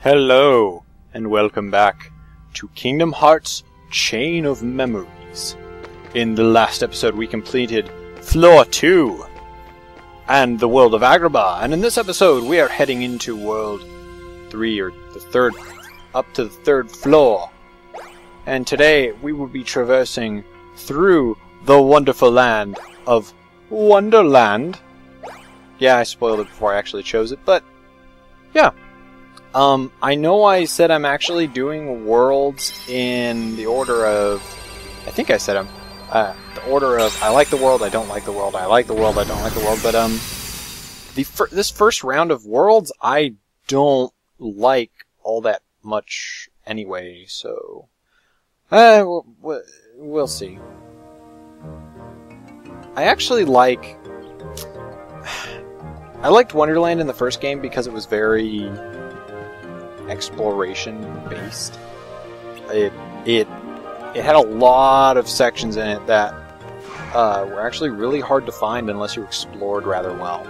Hello, and welcome back to Kingdom Hearts Chain of Memories. In the last episode we completed Floor 2 and the world of Agrabah, and in this episode we are heading into World 3, or the third, up to the third floor. And today we will be traversing through the wonderful land of Wonderland. Yeah, I spoiled it before I actually chose it, but yeah. I know I said I'm actually doing worlds in the order of... I think I said the order of I like the world, I don't like the world, I like the world, I don't like the world, but this first round of worlds I don't like all that much anyway, so... we'll see. I actually like... I liked Wonderland in the first game because it was very exploration based. It had a lot of sections in it that were actually really hard to find unless you explored rather well,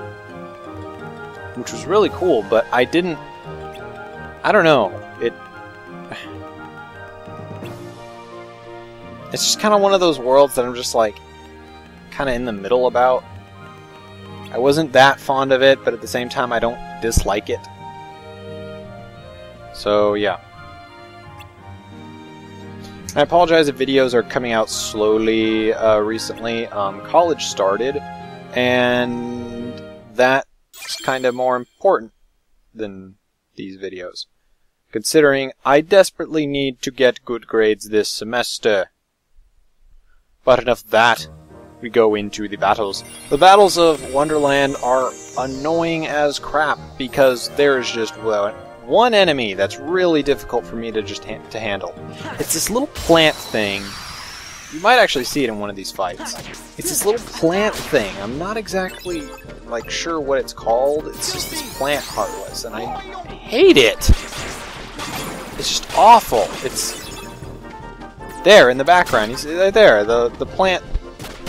which was really cool. But I don't know, it's just kind of one of those worlds that I'm just like kind of in the middle about. I wasn't that fond of it, but at the same time I don't dislike it. So, yeah. I apologize if videos are coming out slowly recently. College started, and that's kind of more important than these videos, considering I desperately need to get good grades this semester. But enough of that. We go into the battles. The battles of Wonderland are annoying as crap because there's just one enemy that's really difficult for me to just to handle. It's this little plant thing. You might actually see it in one of these fights. It's this little plant thing. I'm not exactly sure what it's called. It's just this plant heartless, and I hate it. It's just awful. It's there in the background. You see right there, the plant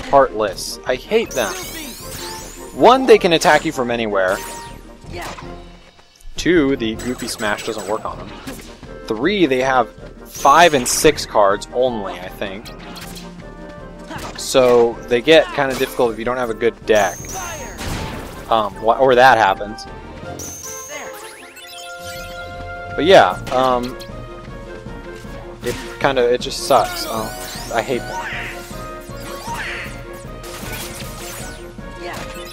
heartless. I hate them. One, they can attack you from anywhere. 2, the Goofy Smash doesn't work on them. 3, they have 5 and 6 cards only, I think. So they get kind of difficult if you don't have a good deck. Or that happens. But yeah, it just sucks. I hate them.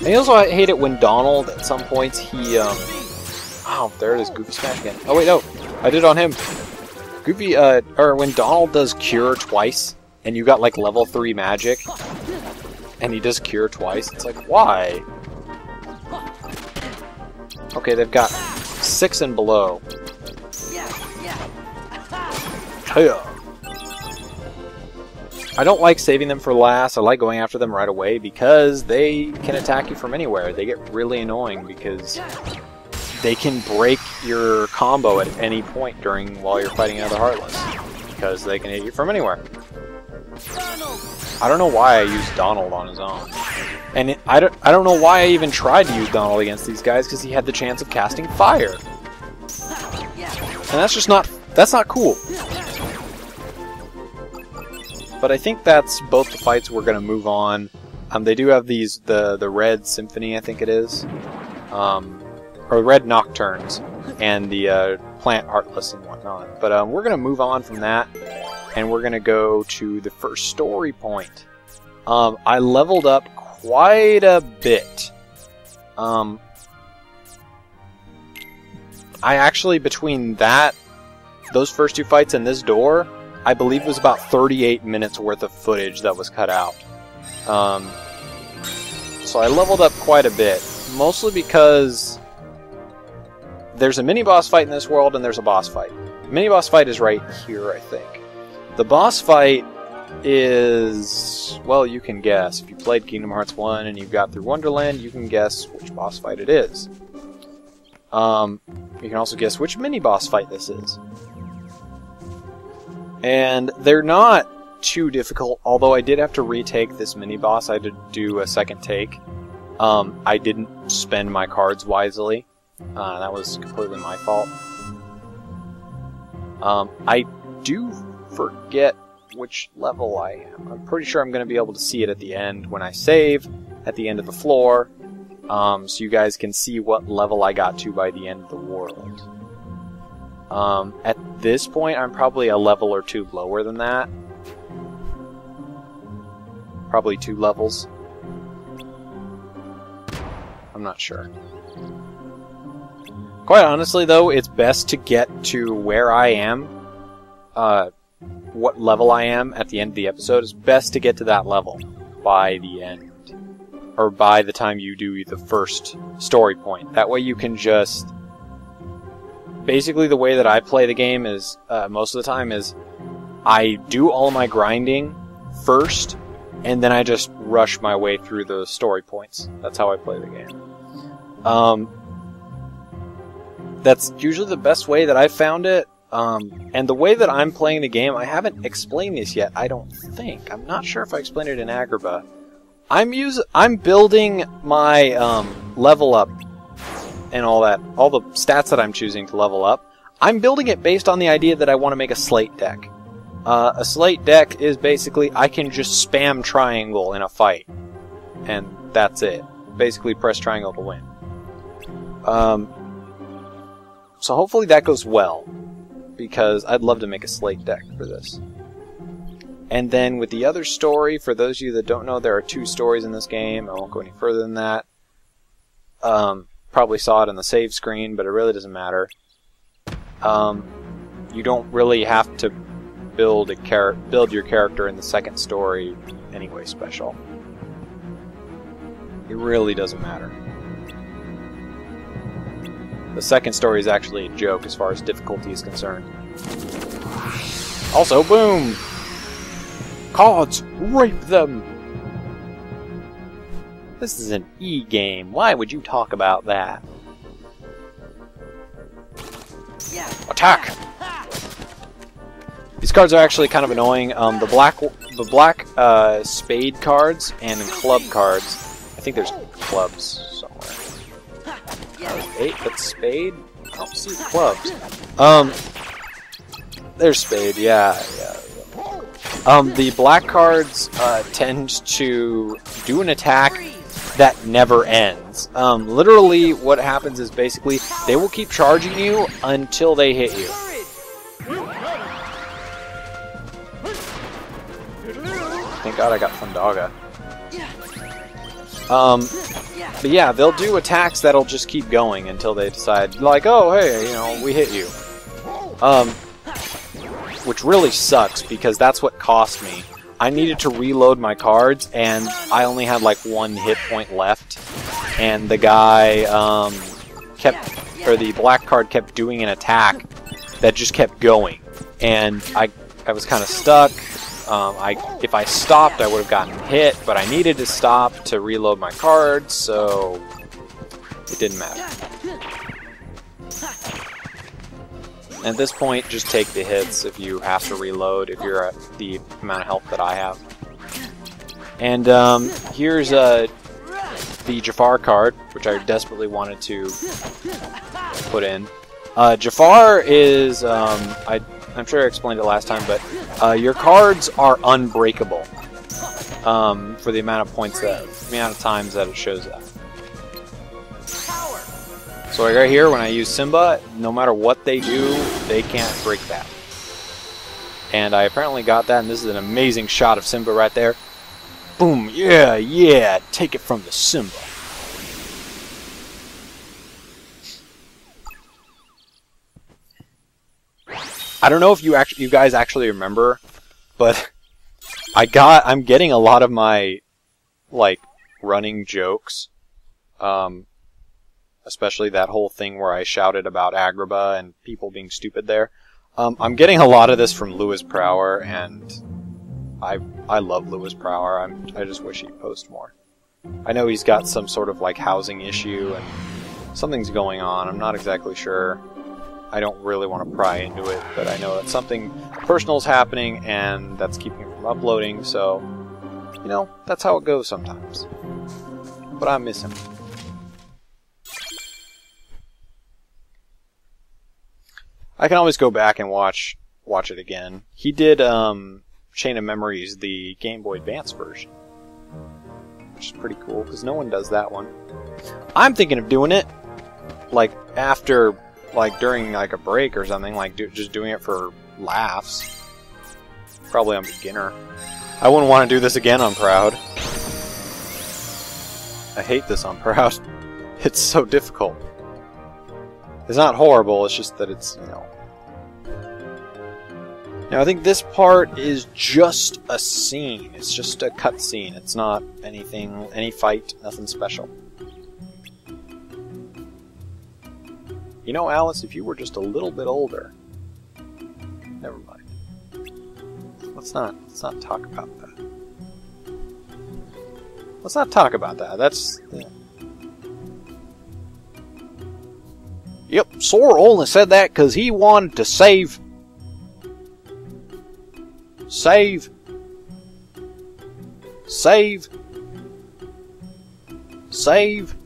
I also hate it when Donald, at some points, he, oh, there it is, Goofy Smash again. Oh, wait, no, I did it on him. Goofy, or when Donald does Cure twice, and you got, level 3 magic, and he does Cure twice, it's like, why? Okay, they've got 6 and below. Hiya. I don't like saving them for last. I like going after them right away because they can attack you from anywhere. They get really annoying because they can break your combo at any point while you're fighting another Heartless, because they can hit you from anywhere. I don't know why I used Donald on his own. And I don't know why I even tried to use Donald against these guys, because he had the chance of casting fire. And that's not cool. But I think that's both the fights we're going to move on. They do have the Red Symphony, I think it is. Or Red Nocturnes. And the Plant Heartless and whatnot. But we're going to move on from that. And we're going to go to the first story point. I leveled up quite a bit. I actually, between those first 2 fights and this door, I believe it was about 38 minutes worth of footage that was cut out. So I leveled up quite a bit, mostly because there's a mini-boss fight in this world and there's a boss fight. The mini-boss fight is right here, I think. The boss fight is... well, you can guess. If you played Kingdom Hearts 1 and you've got through Wonderland, you can guess which boss fight it is. You can also guess which mini-boss fight this is. And they're not too difficult, although I did have to retake this mini-boss. I had to do a second take. I didn't spend my cards wisely. That was completely my fault. I do forget which level I am. I'm pretty sure I'm going to be able to see it at the end when I save, at the end of the floor, so you guys can see what level I got to by the end of the world. At this point, I'm probably a level or two lower than that. Probably 2 levels. I'm not sure. Quite honestly, though, it's best to get to where I am, what level I am at the end of the episode. It's best to get to that level by the end, or by the time you do the first story point. That way you can just... Basically, the way that I play the game is, most of the time, is I do all my grinding first, and then I just rush my way through the story points. That's how I play the game. That's usually the best way that I've found it. And the way that I'm playing the game, I haven't explained this yet, I don't think. I'm not sure if I explained it in Agrabah. I'm building my level up and all that, all the stats that I'm choosing to level up. I'm building it based on the idea that I want to make a slate deck. A slate deck is basically I can just spam triangle in a fight, and that's it. Basically, press triangle to win. So hopefully that goes well, because I'd love to make a slate deck for this. And then with the other story, for those of you that don't know, there are 2 stories in this game. I won't go any further than that. Probably saw it on the save screen, but it really doesn't matter. You don't really have to build your character in the second story anyway special. It really doesn't matter. The second story is actually a joke as far as difficulty is concerned. Also, boom! Cards! Rape them! This is an E-game. Why would you talk about that? Attack! These cards are actually kind of annoying. The black spade cards and club cards. I think there's clubs somewhere. 8, that's spade. I don't see clubs. There's spade. Yeah. The black cards tend to do an attack that never ends. Literally, what happens is basically they will keep charging you until they hit you. Thank God I got Fundaga. But yeah, they'll do attacks that'll just keep going until they decide, like, oh, hey, you know, we hit you. Which really sucks, because that's what cost me. I needed to reload my cards, and I only had, like, 1 hit point left. And the guy, the black card kept doing an attack that just kept going. And I was kind of stuck. If I stopped, I would have gotten hit, but I needed to stop to reload my cards, so it didn't matter. At this point, just take the hits if you have to reload, if you're at the amount of health that I have. And here's the Jafar card, which I desperately wanted to put in. Jafar is, I'm sure I explained it last time, but your cards are unbreakable for the amount of points the amount of times that it shows that. So like right here, when I use Simba, no matter what they do, they can't break that. And I apparently got that, and this is an amazing shot of Simba right there. Boom! Yeah! Take it from the Simba. I don't know if you guys actually remember, but I'm getting a lot of my, like, running jokes, especially that whole thing where I shouted about Agrabah and people being stupid there. I'm getting a lot of this from Lewis Prower, and I love Lewis Prower. I just wish he'd post more. I know he's got some sort of, like, housing issue, and something's going on. I'm not exactly sure. I don't really want to pry into it, but I know that something personal is happening, and that's keeping him from uploading, so, you know, that's how it goes sometimes. But I miss him. I can always go back and watch it again. He did Chain of Memories, the Game Boy Advance version, which is pretty cool because no one does that one. I'm thinking of doing it like after, like during like a break or something, like just doing it for laughs. Probably on beginner. I wouldn't want to do this again on Proud. I hate this on Proud. It's so difficult. It's not horrible, it's just that it's, you know... Now, I think this part is just a scene. It's just a cutscene. It's not anything, any fight, nothing special. You know, Alice, if you were just a little bit older... Never mind. Let's not talk about that. Let's not talk about that. That's... Yeah. Yep, Sora only said that because he wanted to save... Save... Save... Save...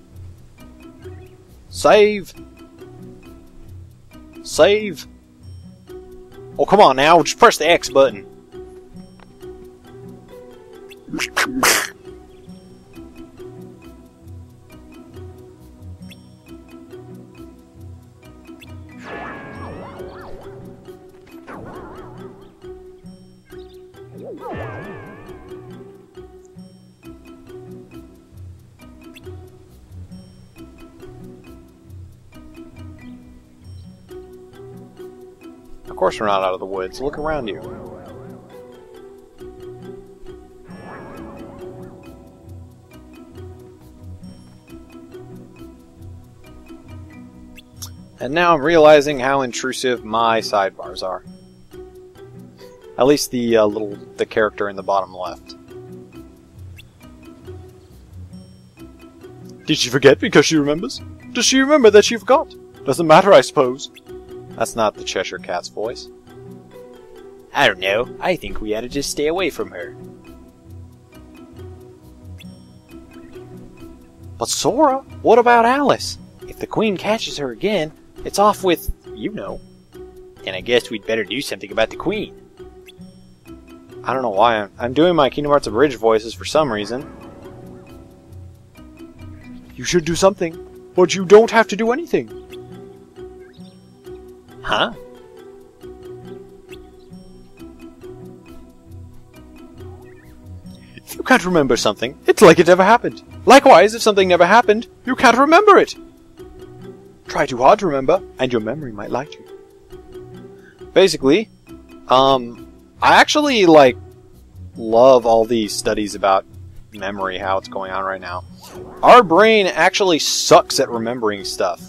Save... Save... Oh, come on now, just press the X button. Of course we're not out of the woods. Look around you. And now I'm realizing how intrusive my sidebars are. At least the the character in the bottom left. Did she forget because she remembers? Does she remember that she forgot? Doesn't matter, I suppose. That's not the Cheshire Cat's voice. I don't know. I think we ought to just stay away from her. But Sora, what about Alice? If the Queen catches her again, it's off with, you know. And I guess we'd better do something about the Queen. I don't know why I'm doing my Kingdom Hearts Abridged voices for some reason. You should do something, but you don't have to do anything. Huh? If you can't remember something, it's like it never happened. Likewise, if something never happened, you can't remember it. Try too hard to remember, and your memory might lie to you. Basically, I actually, like, love all these studies about memory, how it's going on right now. Our brain actually sucks at remembering stuff.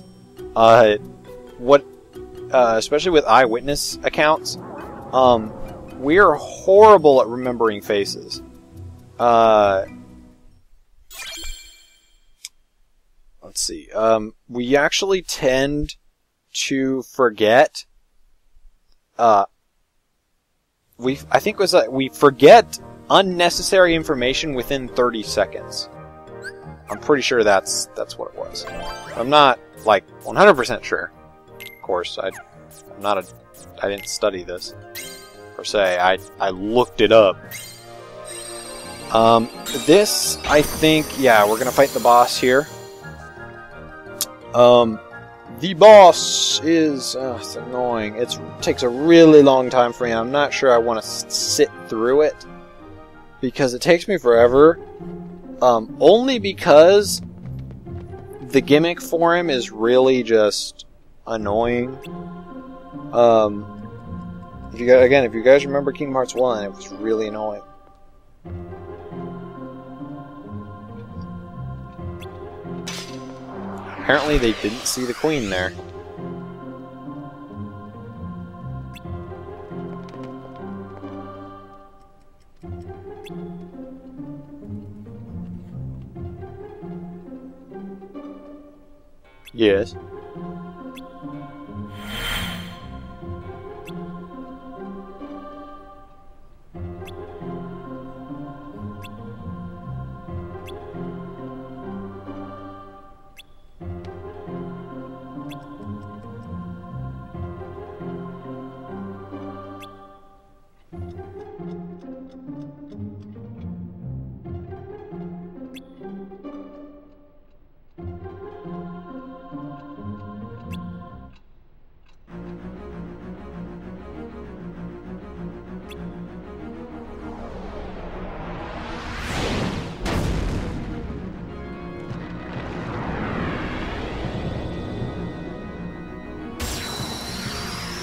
Especially with eyewitness accounts, we're horrible at remembering faces. Let's see. We actually tend to forget. We forget unnecessary information within 30 seconds. I'm pretty sure that's what it was. I'm not like 100% sure. Of course, I didn't study this per se. I looked it up. This, I think, yeah, we're gonna fight the boss here. The boss is it's annoying. It takes a really long time for me. I'm not sure I want to sit through it because it takes me forever. Only because the gimmick for him is really just annoying. If you guys remember Kingdom Hearts 1, it was really annoying. Apparently they didn't see the Queen there. Yes.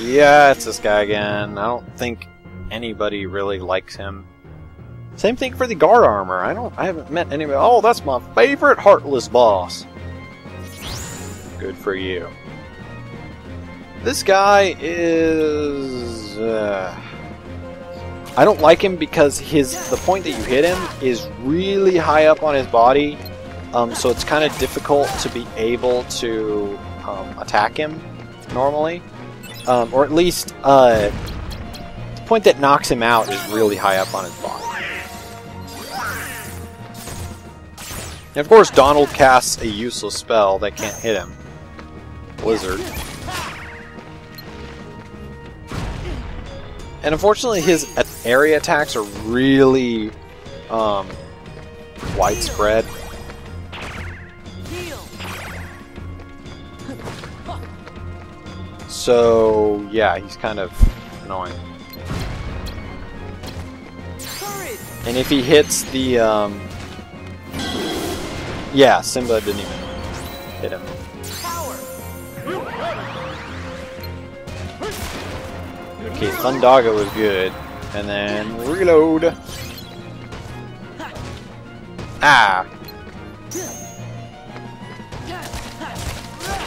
Yeah, it's this guy again. I don't think anybody really likes him. Same thing for the guard armor. I haven't met anybody. Oh, that's my favorite heartless boss. Good for you. This guy is... I don't like him because the point that you hit him is really high up on his body, so it's kind of difficult to be able to attack him normally, or at least the point that knocks him out is really high up on his body. And of course, Donald casts a useless spell that can't hit him. Blizzard. And unfortunately, his area attacks are really widespread. So, yeah, he's kind of annoying. And if he hits the... yeah, Simba didn't even hit him. Okay, Thundaga was good. And then reload. Ah!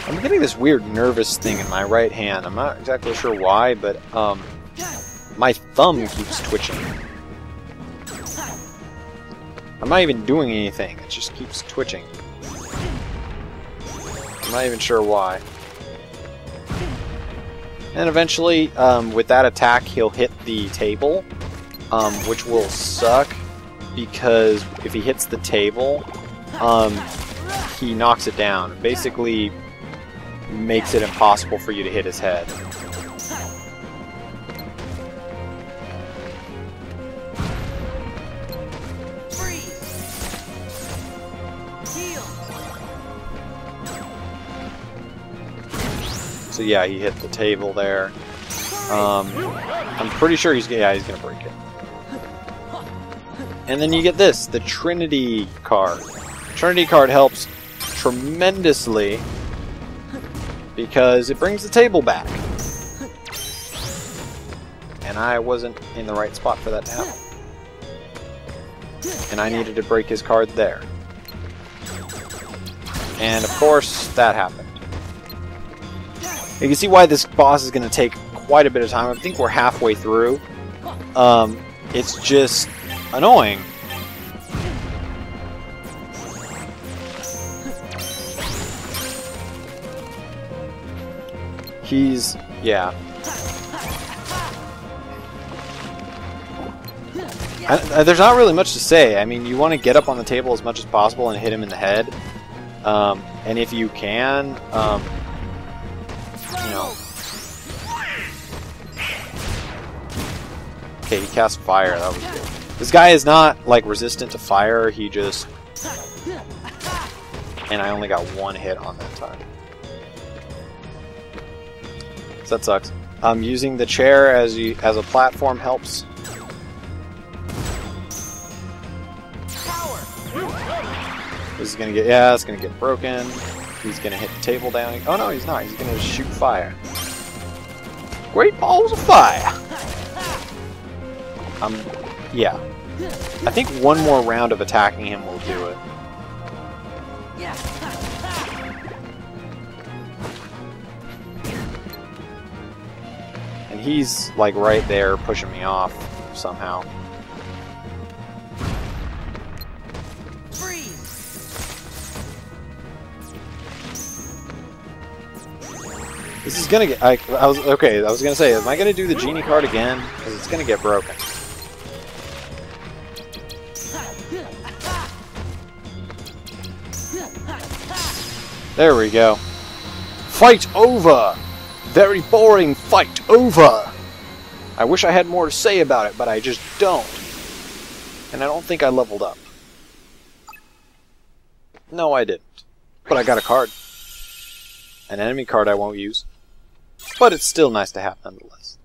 I'm getting this weird nervous thing in my right hand. I'm not exactly sure why, but my thumb keeps twitching. I'm not even doing anything. It just keeps twitching. I'm not even sure why. And eventually, with that attack, he'll hit the table, which will suck, because if he hits the table, he knocks it down. Basically, makes it impossible for you to hit his head. So yeah, he hit the table there. I'm pretty sure he's gonna break it. And then you get this, the Trinity card. The Trinity card helps tremendously because it brings the table back. And I wasn't in the right spot for that to happen. And I needed to break his card there. And of course, that happened. You can see why this boss is going to take quite a bit of time. I think we're halfway through. It's just annoying. Yeah. There's not really much to say. I mean, you want to get up on the table as much as possible and hit him in the head. And if you can, you know. Okay, he cast fire. That was good. This guy is not, like, resistant to fire. He just... And I only got one hit on that time. So that sucks. Using the chair as a platform helps. This is gonna get... Yeah, it's gonna get broken. He's gonna hit the table down. Oh no, he's not. He's gonna shoot fire. Great balls of fire! Yeah. I think one more round of attacking him will do it. And he's, like, right there pushing me off somehow. This is gonna get... I was gonna say, am I gonna do the genie card again? Because it's gonna get broken. There we go. Fight over! Very boring fight over! I wish I had more to say about it, but I just don't. And I don't think I leveled up. No, I didn't. But I got a card. An enemy card I won't use. But it's still nice to have nonetheless.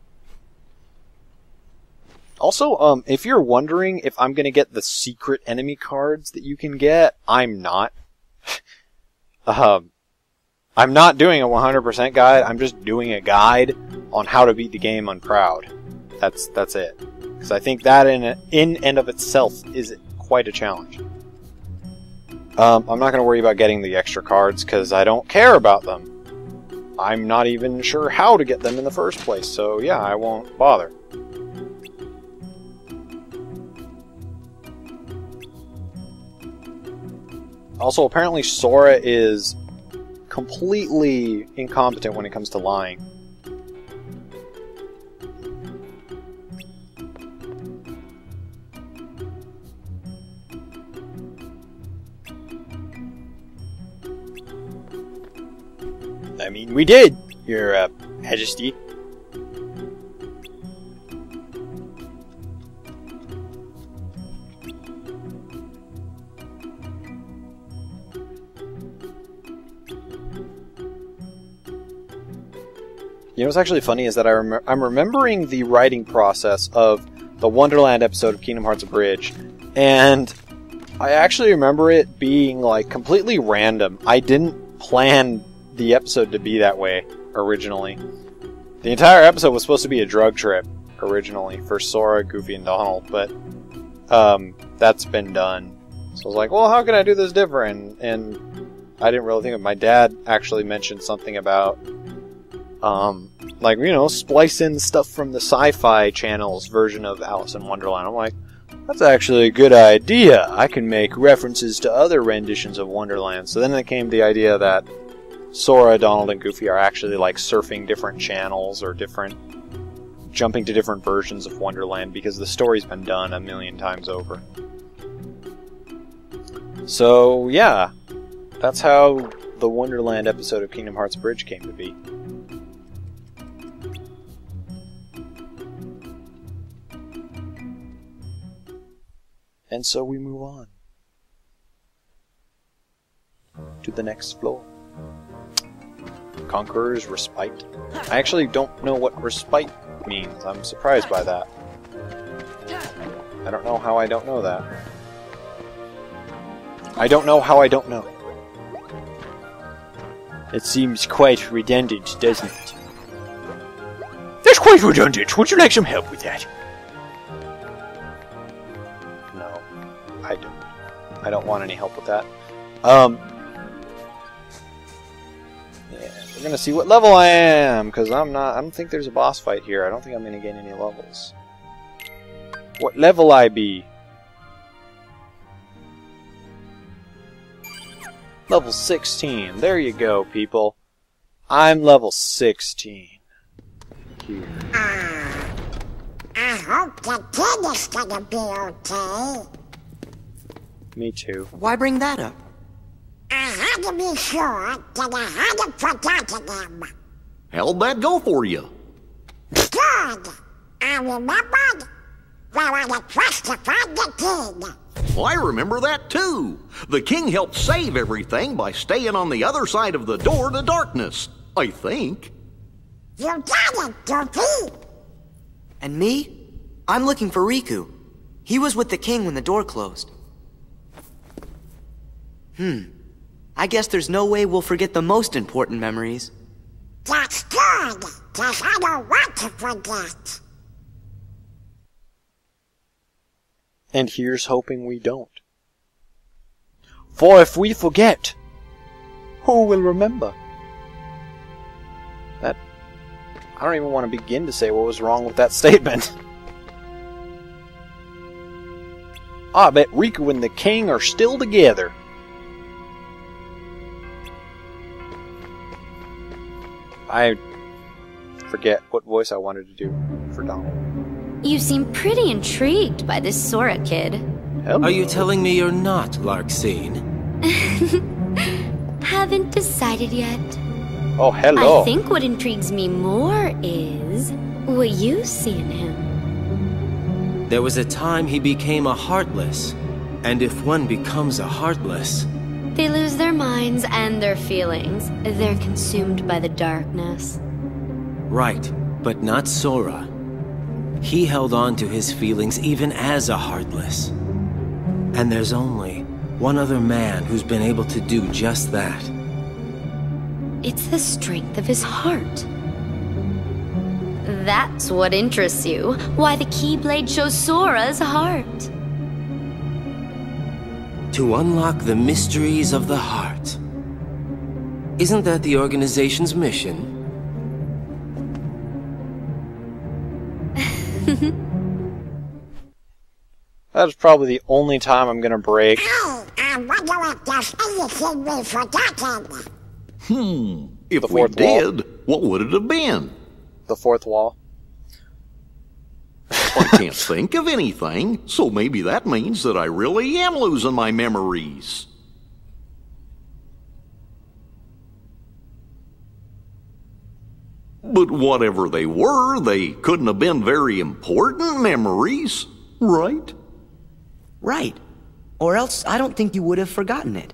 Also, if you're wondering if I'm going to get the secret enemy cards that you can get, I'm not. I'm not doing a 100% guide, I'm just doing a guide on how to beat the game on Proud. That's it. Because I think that in and of itself is quite a challenge. I'm not going to worry about getting the extra cards, because I don't care about them. I'm not even sure how to get them in the first place, so yeah, I won't bother. Also, apparently Sora is completely incompetent when it comes to lying. I mean, we did, Your Majesty. You know what's actually funny is that I'm remembering the writing process of the Wonderland episode of Kingdom Hearts Abridged, and I actually remember it being like completely random. I didn't plan the episode to be that way originally. The entire episode was supposed to be a drug trip originally for Sora, Goofy, and Donald, but that's been done. So I was like, well, how can I do this different? And I didn't really think of it. My dad actually mentioned something about like, you know, splice in stuff from the Sci-Fi Channel's version of Alice in Wonderland. I'm like, that's actually a good idea. I can make references to other renditions of Wonderland. So then it came the idea that Sora, Donald, and Goofy are actually like surfing different channels or jumping to different versions of Wonderland because the story's been done a million times over. So yeah, that's how the Wonderland episode of Kingdom Hearts Bridge came to be. And so we move on to the next floor. Conqueror's Respite. I actually don't know what respite means. I'm surprised by that. I don't know how I don't know that. I don't know how I don't know. It seems quite redundant, doesn't it? That's quite redundant. Would you like some help with that? No, I don't. I don't want any help with that. Yeah, we're gonna see what level I am, because I don't think there's a boss fight here. I don't think I'm gonna gain any levels. What level I be? Level 16. There you go, people. I'm level 16. Here. I hope the kid is gonna be okay. Me too. Why bring that up? I had to be sure that I hadn't forgotten him. How'd that go for you? Good. I remembered where I had first to find the king. Well, I remember that too. The king helped save everything by staying on the other side of the door to darkness, I think. You got it, Goofy. And me? I'm looking for Riku. He was with the king when the door closed. I guess there's no way we'll forget the most important memories. That's good, 'cause I don't want to forget. And here's hoping we don't. For if we forget, who will remember? That... I don't even want to begin to say what was wrong with that statement. I bet Riku and the king are still together. I forget what voice I wanted to do for Donald. You seem pretty intrigued by this Sora kid. Hello. Are you telling me you're not Larxene? Haven't decided yet. Oh, hello. I think what intrigues me more is what you see in him. There was a time he became a Heartless. And if one becomes a Heartless... They lose their minds and their feelings. They're consumed by the darkness. Right, but not Sora. He held on to his feelings even as a Heartless. And there's only one other man who's been able to do just that. It's the strength of his heart. That's what interests you. Why the Keyblade shows Sora's heart. To unlock the mysteries of the heart. Isn't that the organization's mission? That's probably the only time I'm gonna break. Hey, I wonder if there's anything we've forgotten. If The we fourth wall. did, what would it have been? The fourth wall. I can't think of anything, so maybe that means that I really am losing my memories. But whatever they were, they couldn't have been very important memories, right? Right. Or else I don't think you would have forgotten it.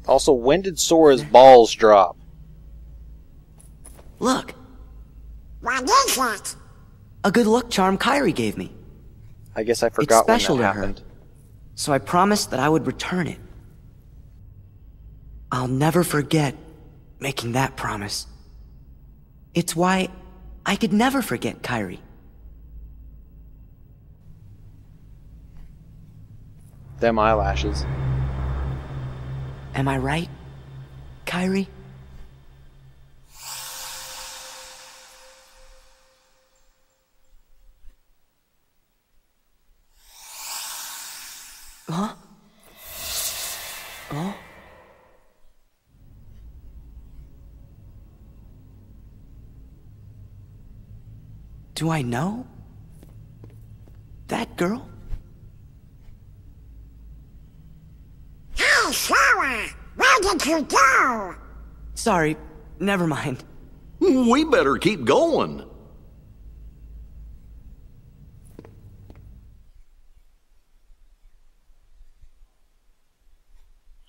Also, when did Sora's balls drop? Look, What is it? a good luck charm Kyrie gave me. I guess I forgot when special that to her. happened. So I promised that I would return it. I'll never forget making that promise. It's why I could never forget Kyrie. Them eyelashes. Am I right, Kyrie? Huh? Oh? Do I know that girl? Hey, Sora! Where did you go? Sorry, never mind. We better keep going.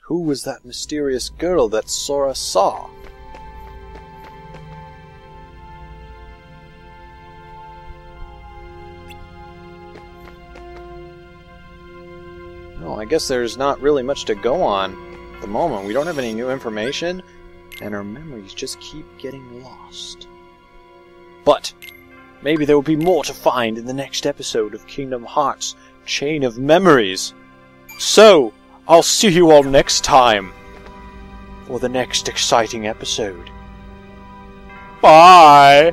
Who was that mysterious girl that Sora saw? No, I guess there's not really much to go on at the moment. We don't have any new information, and our memories just keep getting lost. But maybe there will be more to find in the next episode of Kingdom Hearts Chain of Memories. So, I'll see you all next time for the next exciting episode. Bye!